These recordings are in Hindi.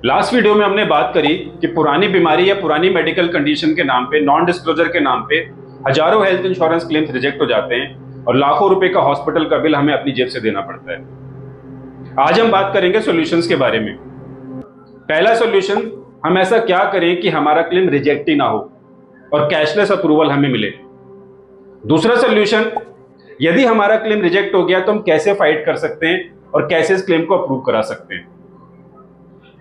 लास्ट वीडियो में हमने बात करी कि पुरानी बीमारी या पुरानी मेडिकल कंडीशन के नाम पे, नॉन डिस्क्लोजर के नाम पे हजारों हेल्थ इंश्योरेंस क्लेम्स रिजेक्ट हो जाते हैं और लाखों रुपए का हॉस्पिटल का बिल हमें अपनी जेब से देना पड़ता है। आज हम बात करेंगे सॉल्यूशंस के बारे में। पहला सॉल्यूशन, हम ऐसा क्या करें कि हमारा क्लेम रिजेक्ट ही ना हो और कैशलेस अप्रूवल हमें मिले। दूसरा सॉल्यूशन, यदि हमारा क्लेम रिजेक्ट हो गया तो हम कैसे फाइट कर सकते हैं और कैसे इस क्लेम को अप्रूव करा सकते हैं।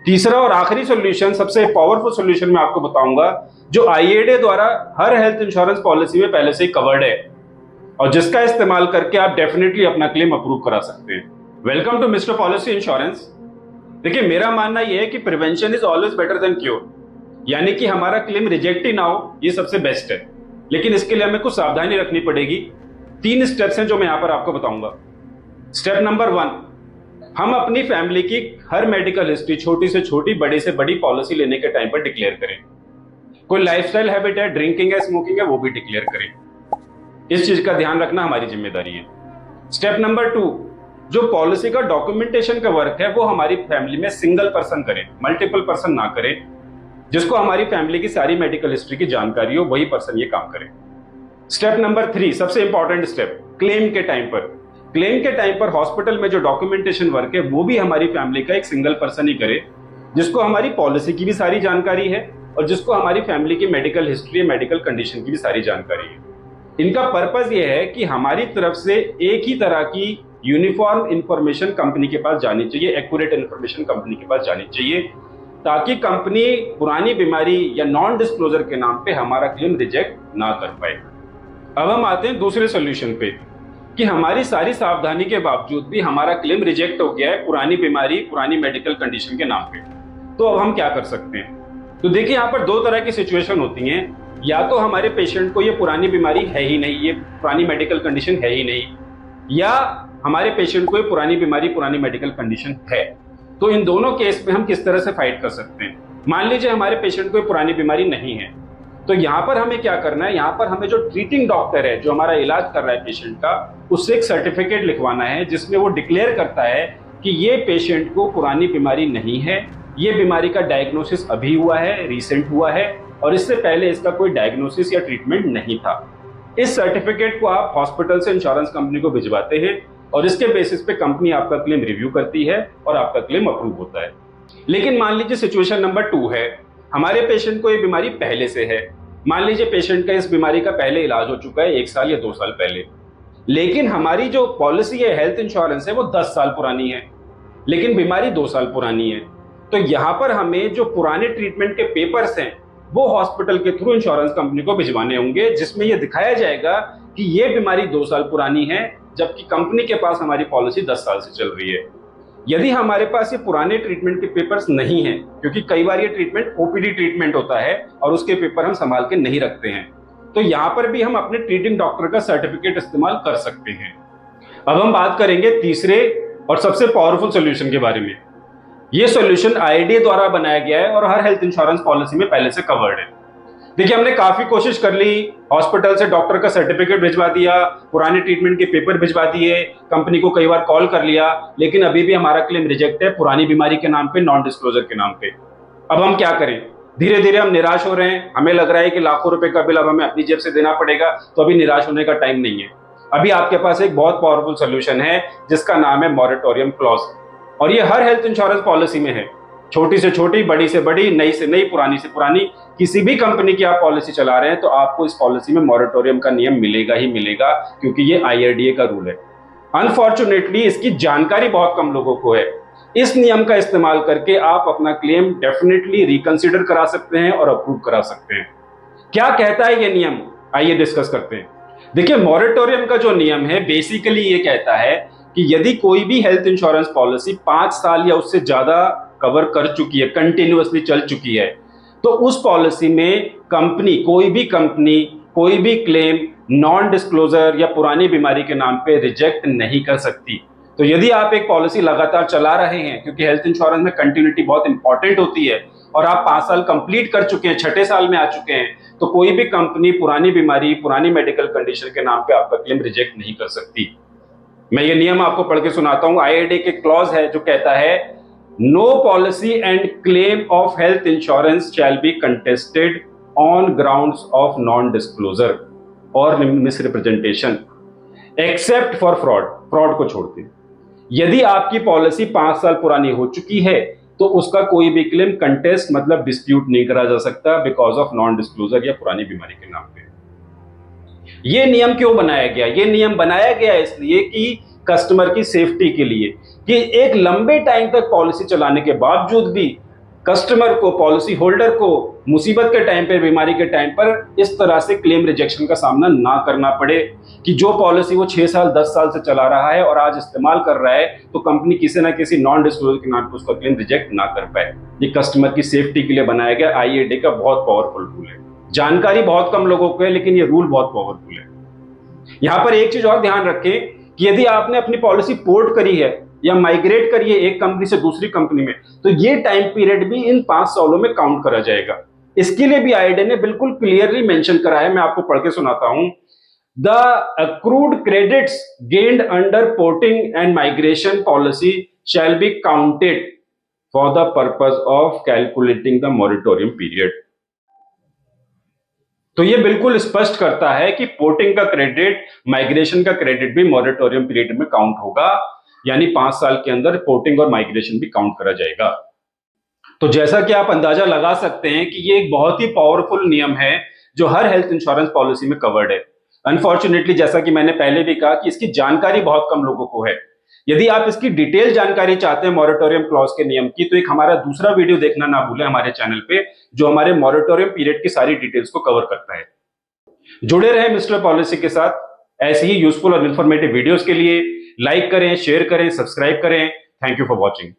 तीसरा और आखिरी सॉल्यूशन, सबसे पावरफुल सॉल्यूशन मैं आपको बताऊंगा, जो IRDAI द्वारा हर हेल्थ इंश्योरेंस पॉलिसी में पहले से ही कवर्ड है और जिसका इस्तेमाल करके आप डेफिनेटली अपना क्लेम अप्रूव करा सकते हैं। Welcome to mister policy insurance. देखिए, मेरा मानना यह है कि prevention is always better than cure, यानी कि हमारा क्लेम रिजेक्ट ही ना हो, ये सबसे बेस्ट है। लेकिन इसके लिए हमें कुछ सावधानी रखनी पड़ेगी। 3 स्टेप्स हैं जो मैं यहां पर आपको बताऊंगा। स्टेप नंबर 1, हम अपनी फैमिली की हर मेडिकल हिस्ट्री, छोटी से छोटी, बड़ी से बड़ी पॉलिसी लेने के टाइम पर डिक्लेयर करें। कोई लाइफस्टाइल हैबिट है, ड्रिंकिंग है, स्मोकिंग है, वो भी डिक्लेयर करें। इस चीज का ध्यान रखना हमारी जिम्मेदारी है। स्टेप नंबर 2, जो पॉलिसी का डॉक्यूमेंटेशन का वर्क है वो हमारी फैमिली में सिंगल पर्सन करें, मल्टीपल पर्सन ना करें। जिसको हमारी फैमिली की सारी मेडिकल हिस्ट्री की जानकारी हो, वही पर्सन ये काम करे। स्टेप नंबर 3, सबसे इंपॉर्टेंट स्टेप, क्लेम के टाइम पर। क्लेम के टाइम पर हॉस्पिटल में जो डॉक्यूमेंटेशन वर्क है वो भी हमारी फैमिली का एक सिंगल पर्सन ही करे, जिसको हमारी पॉलिसी की भी सारी जानकारी है और जिसको हमारी फैमिली की मेडिकल हिस्ट्री, मेडिकल कंडीशन की भी सारी जानकारी है। इनका पर्पस ये है कि हमारी तरफ से एक ही तरह की यूनिफॉर्म इंफॉर्मेशन कंपनी के पास जानी चाहिए, एक्यूरेट इंफॉर्मेशन कंपनी के पास जानी चाहिए, ताकि कंपनी पुरानी बीमारी या नॉन डिस्क्लोजर के नाम पे हमारा क्लेम रिजेक्ट ना कर पाए। अब हम आते हैं दूसरे सॉल्यूशन पे कि हमारी सारी सावधानी के बावजूद भी हमारा क्लेम रिजेक्ट हो गया है पुरानी बीमारी, पुरानी मेडिकल कंडीशन के नाम पे। तो अब हम क्या कर सकते हैं? तो देखिए, यहाँ पर 2 तरह की सिचुएशन होती हैं। या तो हमारे पेशेंट को ये पुरानी बीमारी है ही नहीं, ये पुरानी मेडिकल कंडीशन है ही नहीं, या हमारे पेशेंट को ये पुरानी बीमारी, पुरानी मेडिकल कंडीशन है। तो इन दोनों केस में हम किस तरह से फाइट कर सकते हैं? मान लीजिए हमारे पेशेंट को ये पुरानी बीमारी नहीं है, तो यहाँ पर हमें क्या करना है? यहाँ पर हमें जो ट्रीटिंग डॉक्टर है, जो हमारा इलाज कर रहा है पेशेंट का, उससे एक सर्टिफिकेट लिखवाना है जिसमें वो डिक्लेयर करता है कि ये पेशेंट को पुरानी बीमारी नहीं है, ये बीमारी का डायग्नोसिस अभी हुआ है, रिसेंट हुआ है और इससे पहले इसका कोई डायग्नोसिस या ट्रीटमेंट नहीं था। इस सर्टिफिकेट को आप हॉस्पिटल से इंश्योरेंस कंपनी को भिजवाते हैं और इसके बेसिस पे कंपनी आपका क्लेम रिव्यू करती है और आपका क्लेम अप्रूव होता है। लेकिन मान लीजिए सिचुएशन नंबर 2 है, हमारे पेशेंट को ये बीमारी पहले से है। मान लीजिए पेशेंट का इस बीमारी का पहले इलाज हो चुका है 1 साल या 2 साल पहले, लेकिन हमारी जो पॉलिसी है, हेल्थ इंश्योरेंस है, वो 10 साल पुरानी है, लेकिन बीमारी 2 साल पुरानी है। तो यहाँ पर हमें जो पुराने ट्रीटमेंट के पेपर्स हैं वो हॉस्पिटल के थ्रू इंश्योरेंस कंपनी को भिजवाने होंगे, जिसमें यह दिखाया जाएगा कि ये बीमारी 2 साल पुरानी है, जबकि कंपनी के पास हमारी पॉलिसी 10 साल से चल रही है। यदि हमारे पास ये पुराने ट्रीटमेंट के पेपर्स नहीं हैं, क्योंकि कई बार ये ट्रीटमेंट OPD ट्रीटमेंट होता है और उसके पेपर हम संभाल के नहीं रखते हैं, तो यहाँ पर भी हम अपने ट्रीटिंग डॉक्टर का सर्टिफिकेट इस्तेमाल कर सकते हैं। अब हम बात करेंगे तीसरे और सबसे पावरफुल सॉल्यूशन के बारे में। ये सॉल्यूशन IRDAI द्वारा बनाया गया है और हर हेल्थ इंश्योरेंस पॉलिसी में पहले से कवर्ड है। देखिए, हमने काफी कोशिश कर ली, हॉस्पिटल से डॉक्टर का सर्टिफिकेट भिजवा दिया, पुराने ट्रीटमेंट के पेपर भिजवा दिए, कंपनी को कई बार कॉल कर लिया, लेकिन अभी भी हमारा क्लेम रिजेक्ट है पुरानी बीमारी के नाम पे, नॉन डिस्क्लोजर के नाम पे। अब हम क्या करें? धीरे धीरे हम निराश हो रहे हैं, हमें लग रहा है कि लाखों रुपए का बिल अब हमें अपनी जेब से देना पड़ेगा। तो अभी निराश होने का टाइम नहीं है। अभी आपके पास एक बहुत पावरफुल सोल्यूशन है जिसका नाम है मॉरेटोरियम क्लॉज, और ये हर हेल्थ इंश्योरेंस पॉलिसी में है। छोटी से छोटी, बड़ी से बड़ी, नई से नई, पुरानी से पुरानी, किसी भी कंपनी की आप पॉलिसी चला रहे हैं तो आपको इस पॉलिसी में मॉरेटोरियम का नियम मिलेगा ही मिलेगा, क्योंकि ये IRDAI का रूल है। अनफॉर्चुनेटली इसकी जानकारी बहुत कम लोगों को है। इस नियम का इस्तेमाल करके आप अपना क्लेम डेफिनेटली रिकंसिडर करा सकते हैं और अप्रूव करा सकते हैं। क्या कहता है ये नियम? आइए डिस्कस करते हैं। देखिए, मॉरेटोरियम का जो नियम है बेसिकली ये कहता है कि यदि कोई भी हेल्थ इंश्योरेंस पॉलिसी 5 साल या उससे ज्यादा कवर कर चुकी है, कंटिन्यूअसली चल चुकी है, तो उस पॉलिसी में कंपनी, कोई भी क्लेम नॉन डिस्क्लोजर या पुरानी बीमारी के नाम पे रिजेक्ट नहीं कर सकती। तो यदि आप एक पॉलिसी लगातार चला रहे हैं, क्योंकि हेल्थ इंश्योरेंस में कंटिन्यूटी बहुत इंपॉर्टेंट होती है, और आप 5 साल कंप्लीट कर चुके हैं, 6ठे साल में आ चुके हैं, तो कोई भी कंपनी पुरानी बीमारी, पुरानी मेडिकल कंडीशन के नाम पे आपका क्लेम रिजेक्ट नहीं कर सकती। मैं ये नियम आपको पढ़ के सुनाता हूं। IRDAI के क्लॉज है जो कहता है no policy and claim of health insurance shall be contested on grounds of non disclosure और misrepresentation except for fraud, fraud को छोड़ते। यदि आपकी पॉलिसी 5 साल पुरानी हो चुकी है तो उसका कोई भी क्लेम कंटेस्ट मतलब डिस्प्यूट नहीं करा जा सकता बिकॉज ऑफ नॉन डिस्क्लोजर या पुरानी बीमारी के नाम पे। यह नियम क्यों बनाया गया? यह नियम बनाया गया इसलिए कि कस्टमर की सेफ्टी के लिए, कि एक लंबे टाइम तक पॉलिसी चलाने के बावजूद भी कस्टमर को, पॉलिसी होल्डर को मुसीबत के टाइम पर, बीमारी के टाइम पर इस तरह से क्लेम रिजेक्शन का सामना ना करना पड़े कि जो पॉलिसी वो 6 साल 10 साल से चला रहा है और आज इस्तेमाल कर रहा है तो कंपनी किसी ना किसी नॉन डिस्क्लोजर के नाम पर उसका क्लेम रिजेक्ट ना कर पाए। ये कस्टमर की सेफ्टी के लिए बनाया गया IADA का बहुत पावरफुल रूल है। जानकारी बहुत कम लोगों को है लेकिन ये रूल बहुत पावरफुल है। यहां पर एक चीज और ध्यान रखें कि यदि आपने अपनी पॉलिसी पोर्ट करी है या माइग्रेट करी है एक कंपनी से दूसरी कंपनी में, तो ये टाइम पीरियड भी इन 5 सालों में काउंट करा जाएगा। इसके लिए भी IADA ने बिल्कुल क्लियरली मेंशन करा है, मैं आपको पढ़ के सुनाता हूं। The accrued credits gained under porting and migration policy shall be counted for the purpose of calculating the moratorium period। तो ये बिल्कुल स्पष्ट करता है कि पोर्टिंग का क्रेडिट, माइग्रेशन का क्रेडिट भी मॉरेटोरियम पीरियड में काउंट होगा, यानी 5 साल के अंदर पोर्टिंग और माइग्रेशन भी काउंट करा जाएगा। तो जैसा कि आप अंदाजा लगा सकते हैं कि ये एक बहुत ही पावरफुल नियम है जो हर हेल्थ इंश्योरेंस पॉलिसी में कवर्ड है। अनफॉर्चुनेटली, जैसा कि मैंने पहले भी कहा कि इसकी जानकारी बहुत कम लोगों को है। यदि आप इसकी डिटेल जानकारी चाहते हैं मॉरेटोरियम क्लॉज के नियम की, तो एक हमारा दूसरा वीडियो देखना ना भूलें हमारे चैनल पे, जो हमारे मॉरेटोरियम पीरियड की सारी डिटेल्स को कवर करता है। जुड़े रहें मिस्टर पॉलिसी के साथ। ऐसी ही यूजफुल और इंफॉर्मेटिव वीडियोस के लिए लाइक करें, शेयर करें, सब्सक्राइब करें। Thank you for watching.